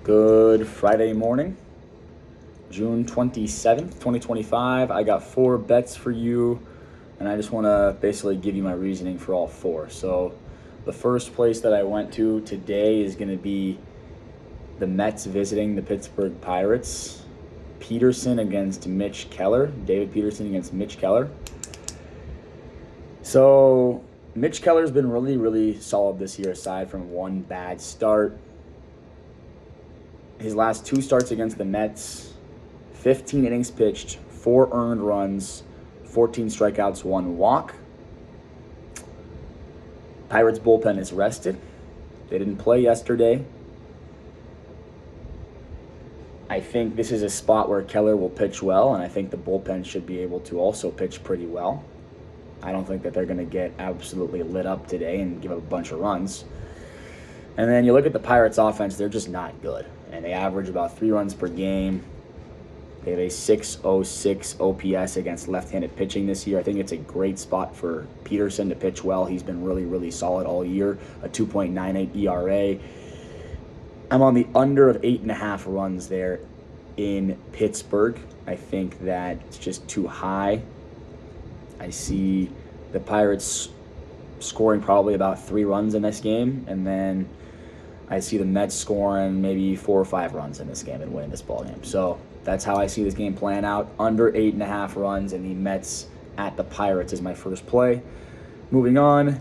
Good Friday morning, June 27th, 2025. I got 4 bets for you, and I just want to basically give you my reasoning for all 4. So the first place that I went to today is going to be the Mets visiting the Pittsburgh Pirates. Peterson against Mitch Keller. David Peterson against Mitch Keller. So Mitch Keller's been really, really solid this year aside from one bad start. His last 2 starts against the Mets, 15 innings pitched, 4 earned runs, 14 strikeouts, 1 walk. Pirates bullpen is rested. They didn't play yesterday. I think this is a spot where Keller will pitch well, and I think the bullpen should be able to also pitch pretty well. I don't think that they're going to get absolutely lit up today and give up a bunch of runs. And then you look at the Pirates' offense, they're just not good. And they average about 3 runs per game. They have a 6.06 OPS against left-handed pitching this year. I think it's a great spot for Peterson to pitch well. He's been really, really solid all year. A 2.98 ERA. I'm on the under of 8.5 runs there in Pittsburgh. I think that it's just too high. I see the Pirates scoring probably about 3 runs in this game, and then I see the Mets scoring maybe 4 or 5 runs in this game and winning this ball game. So that's how I see this game playing out. Under 8.5 runs, and the Mets at the Pirates is my first play. Moving on,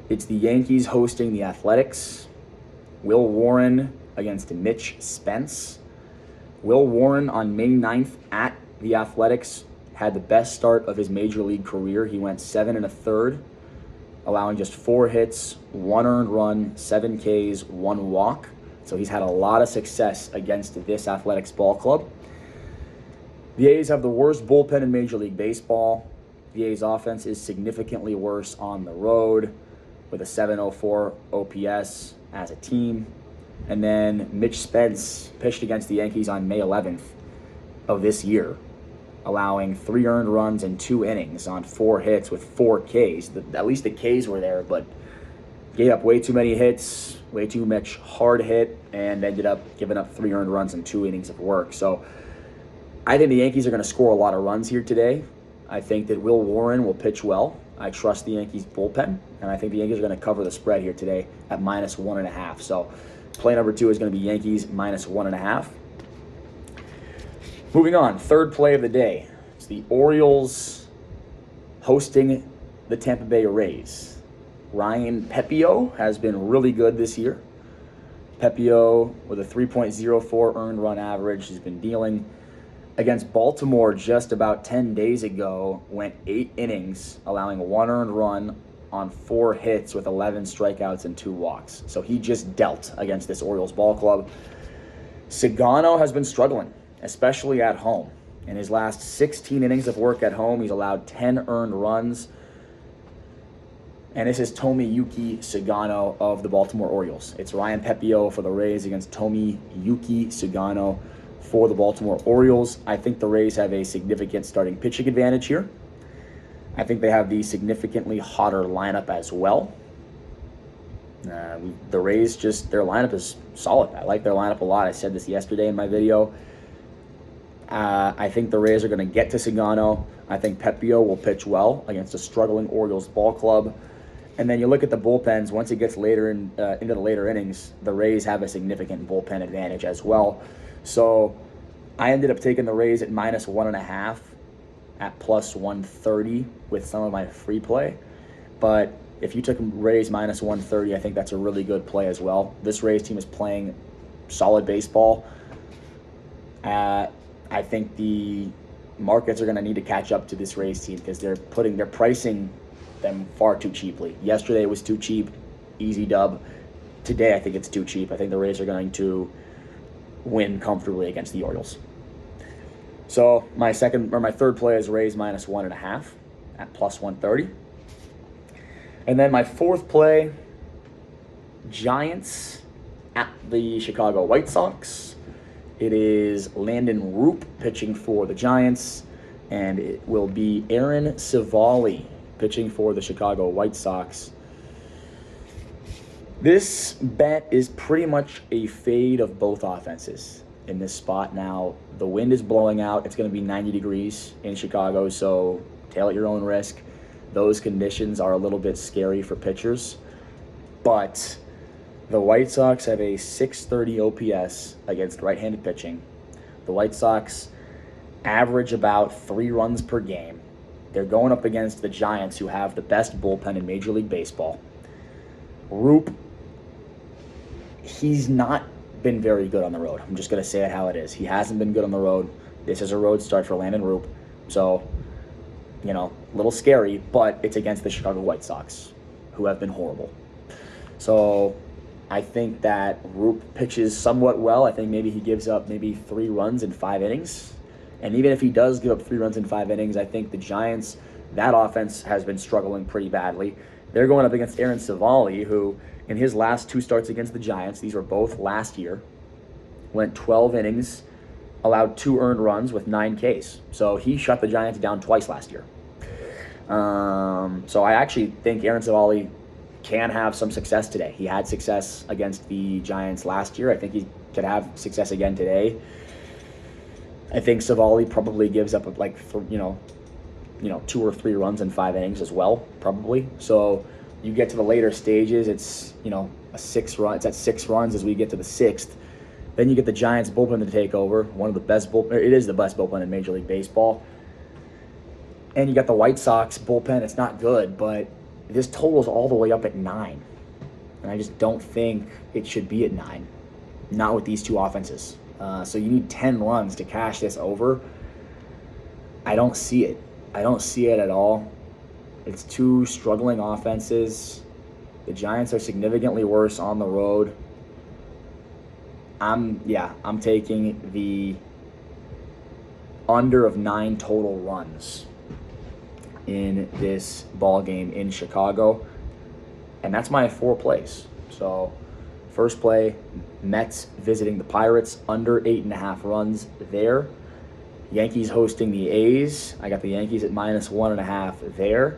it's the Yankees hosting the Athletics. Will Warren against Mitch Spence. Will Warren on May 9th at the Athletics had the best start of his major league career. He went 7 1/3, allowing just 4 hits, 1 earned run, 7 Ks, 1 walk. So he's had a lot of success against this Athletics ball club. The A's have the worst bullpen in Major League Baseball. The A's offense is significantly worse on the road with a 7.04 OPS as a team. And then Mitch Spence pitched against the Yankees on May 11th of this year, allowing 3 earned runs and 2 innings on 4 hits with 4 Ks. At least the Ks were there, but gave up way too many hits, way too much hard hit, and ended up giving up 3 earned runs and 2 innings of work. So I think the Yankees are going to score a lot of runs here today. I think that Will Warren will pitch well. I trust the Yankees bullpen, and I think the Yankees are going to cover the spread here today at -1.5. So play number 2 is going to be Yankees -1.5. Moving on, third play of the day. It's the Orioles hosting the Tampa Bay Rays. Ryan Pepiot has been really good this year. Pepiot with a 3.04 earned run average has been dealing. Against Baltimore just about 10 days ago, went 8 innings, allowing 1 earned run on 4 hits with 11 strikeouts and 2 walks. So he just dealt against this Orioles ball club. Sagano has been struggling, especially at home. In his last 16 innings of work at home, he's allowed 10 earned runs. And this is Tomiyuki Sagano of the Baltimore Orioles. It's Ryan Pepiot for the Rays against Tomiyuki Sagano for the Baltimore Orioles. I think the Rays have a significant starting pitching advantage here. I think they have the significantly hotter lineup as well. The Rays their lineup is solid. I like their lineup a lot. I said this yesterday in my video. I think the Rays are going to get to Sagano. I think Pepiot will pitch well against a struggling Orioles ball club. And then you look at the bullpens. Once it gets later into the later innings, the Rays have a significant bullpen advantage as well. So I ended up taking the Rays at -1.5 at +130 with some of my free play. But if you took Rays -130, I think that's a really good play as well. This Rays team is playing solid baseball. I think the markets are going to need to catch up to this Rays team because they're pricing them far too cheaply. Yesterday it was too cheap, easy dub. Today I think it's too cheap. I think the Rays are going to win comfortably against the Orioles. So my third play is Rays -1.5 at +130. And then my fourth play, Giants at the Chicago White Sox. It is Landon Roop pitching for the Giants, and it will be Aaron Civale pitching for the Chicago White Sox. This bet is pretty much a fade of both offenses in this spot. Now, the wind is blowing out. It's going to be 90 degrees in Chicago, so tail at your own risk. Those conditions are a little bit scary for pitchers. But the White Sox have a 630 OPS against right-handed pitching. The White Sox average about 3 runs per game. They're going up against the Giants, who have the best bullpen in Major League Baseball. Roop, he's not been very good on the road. I'm just going to say it how it is. He hasn't been good on the road. This is a road start for Landon Roop. So, a little scary, but it's against the Chicago White Sox, who have been horrible. So I think that Roop pitches somewhat well. I think maybe he gives up maybe 3 runs in 5 innings. And even if he does give up 3 runs in 5 innings, I think the Giants, that offense has been struggling pretty badly. They're going up against Aaron Savali, who in his last 2 starts against the Giants, these were both last year, went 12 innings, allowed 2 earned runs with 9 Ks. So he shut the Giants down twice last year. So I actually think Aaron Savali can have some success today. He had success against the Giants last year. I think he could have success again today. I think Savali probably gives up 2 or 3 runs in 5 innings as well, probably. So you get to the later stages, it's a 6 run. It's at 6 runs as we get to the 6th. Then you get the Giants bullpen to take over. One of the best bullpen. It is the best bullpen in Major League Baseball. And you got the White Sox bullpen. It's not good, but this totals all the way up at 9. And I just don't think it should be at 9. Not with these 2 offenses. So you need 10 runs to cash this over. I don't see it. I don't see it at all. It's 2 struggling offenses. The Giants are significantly worse on the road. I'm taking the under of 9 total runs in this ball game in Chicago, and that's my 4 plays. So first play, Mets visiting the Pirates, under 8.5 runs there. Yankees hosting the A's. I got the Yankees at -1.5 there.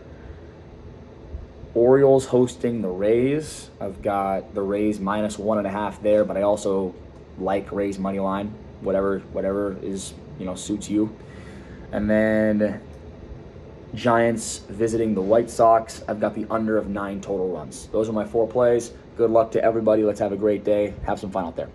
Orioles hosting the Rays. I've got the Rays -1.5 there, but I also like Rays money line, whatever is suits you. And then Giants visiting the White Sox. I've got the under of 9 total runs. Those are my 4 plays. Good luck to everybody. Let's have a great day. Have some fun out there.